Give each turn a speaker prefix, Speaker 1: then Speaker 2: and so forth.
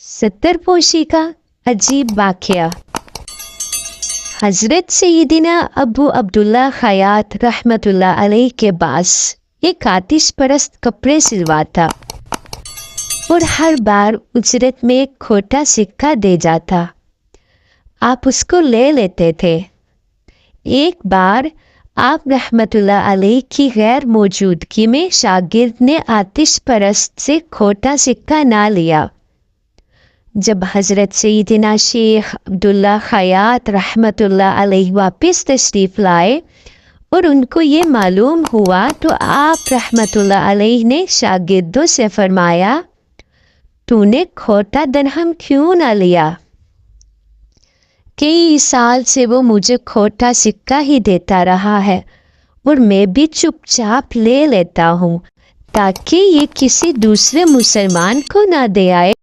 Speaker 1: सत्तरपोशी का अजीब वाक़या। हज़रत सैयदना अबू अब्दुल्ला ख़यात रहमतुल्लाह अलैह के पास एक आतिश परस्त कपड़े सिलवाता और हर बार उजरत में एक खोटा सिक्का दे जाता। आप उसको ले लेते थे। एक बार आप रहमतुल्लाह अलैह की गैर मौजूदगी में शागिर्द ने आतिश परस्त से खोटा सिक्का ना लिया। जब हज़रत सैयदना शेख अब्दुल्ला ख़यात रहमतुल्लाह अलैह वापस तशरीफ़ लाए और उनको ये मालूम हुआ तो आप रहमतुल्लाह अलैह ने शागिर्दों से फरमाया, तूने खोटा दरहम क्यों ना लिया? कई साल से वो मुझे खोटा सिक्का ही देता रहा है और मैं भी चुपचाप ले लेता हूँ ताकि ये किसी दूसरे मुसलमान को ना दे आए।